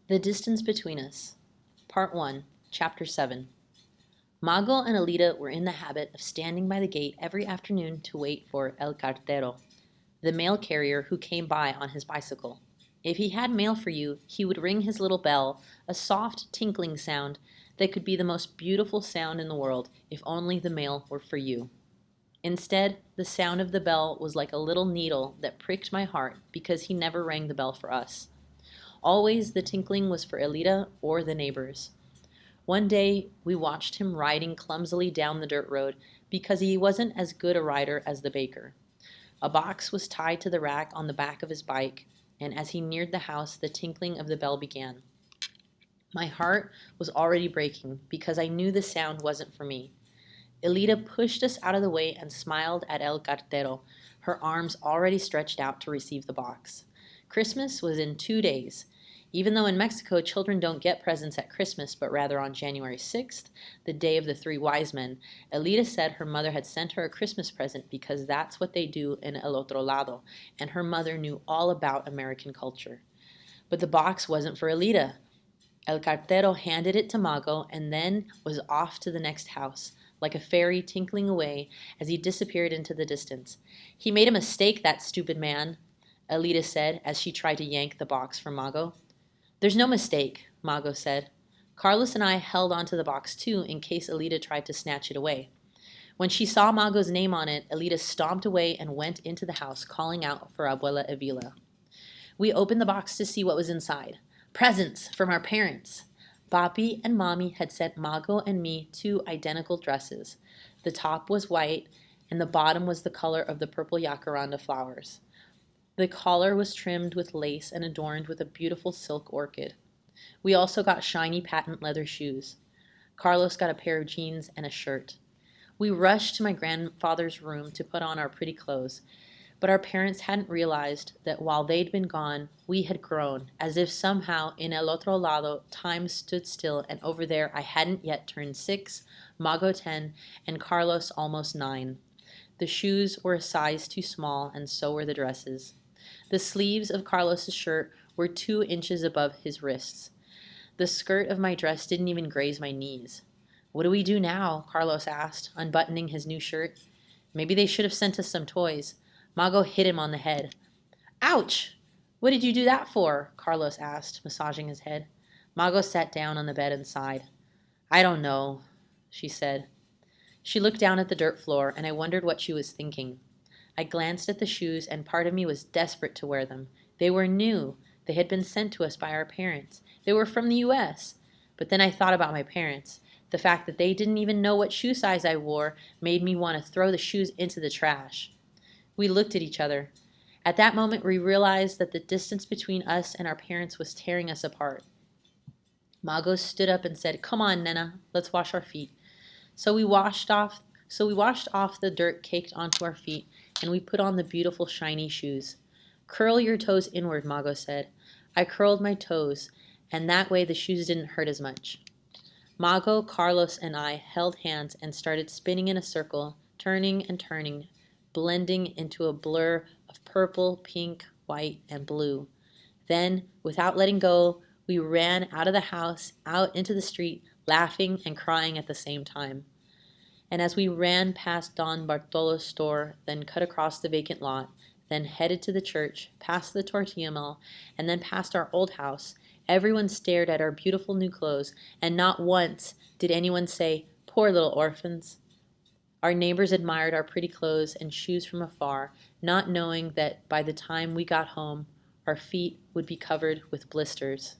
The Distance Between Us. Part 1, Chapter 7. Mago and Alida were in the habit of standing by the gate every afternoon to wait for El Cartero, the mail carrier who came by on his bicycle. If he had mail for you, he would ring his little bell, a soft, tinkling sound that could be the most beautiful sound in the world if only the mail were for you. Instead, the sound of the bell was like a little needle that pricked my heart because he never rang the bell for us. Always the tinkling was for Elida or the neighbors. One day we watched him riding clumsily down the dirt road because he wasn't as good a rider as the baker. A box was tied to the rack on the back of his bike, and as he neared the house, the tinkling of the bell began. My heart was already breaking because I knew the sound wasn't for me. Elida pushed us out of the way and smiled at El Cartero, her arms already stretched out to receive the box. Christmas was in 2 days. Even though in Mexico children don't get presents at Christmas, but rather on January 6th, the day of the three wise men, Elida said her mother had sent her a Christmas present because that's what they do in El Otro Lado, and her mother knew all about American culture. But the box wasn't for Elida. El Cartero handed it to Mago and then was off to the next house, like a fairy tinkling away as he disappeared into the distance. He made a mistake, that stupid man, Elida said as she tried to yank the box from Mago. There's no mistake, Mago said. Carlos and I held onto the box too in case Elida tried to snatch it away. When she saw Mago's name on it, Elida stomped away and went into the house, calling out for Abuela Avila. We opened the box to see what was inside. Presents from our parents. Papi and Mommy had sent Mago and me 2 identical dresses. The top was white, and the bottom was the color of the purple jacaranda flowers. The collar was trimmed with lace and adorned with a beautiful silk orchid. We also got shiny patent leather shoes. Carlos got a pair of jeans and a shirt. We rushed to my grandfather's room to put on our pretty clothes, but our parents hadn't realized that while they'd been gone, we had grown, as if somehow in El Otro Lado time stood still, and over there I hadn't yet turned 6, Mago 10, and Carlos almost 9. The shoes were a size too small, and so were the dresses. The sleeves of Carlos's shirt were 2 inches above his wrists. The skirt of my dress didn't even graze my knees. What do we do now? Carlos asked, unbuttoning his new shirt. Maybe they should have sent us some toys. Mago hit him on the head. Ouch! What did you do that for? Carlos asked, massaging his head. Mago sat down on the bed and sighed. I don't know, she said. She looked down at the dirt floor, and I wondered what she was thinking. I glanced at the shoes, and part of me was desperate to wear them. They were new. They had been sent to us by our parents. They were from the U.S. But then I thought about my parents. The fact that they didn't even know what shoe size I wore made me want to throw the shoes into the trash. We looked at each other. At that moment, we realized that the distance between us and our parents was tearing us apart. Mago stood up and said, Come on, Nena, let's wash our feet. So we washed off the dirt caked onto our feet, and we put on the beautiful shiny shoes. Curl your toes inward, Mago said. I curled my toes, and that way the shoes didn't hurt as much. Mago, Carlos, and I held hands and started spinning in a circle, turning and turning, blending into a blur of purple, pink, white, and blue. Then, without letting go, we ran out of the house, out into the street, laughing and crying at the same time. And as we ran past Don Bartolo's store, then cut across the vacant lot, then headed to the church, past the tortilla mill, and then past our old house, everyone stared at our beautiful new clothes, and not once did anyone say, Poor little orphans. Our neighbors admired our pretty clothes and shoes from afar, not knowing that by the time we got home, our feet would be covered with blisters.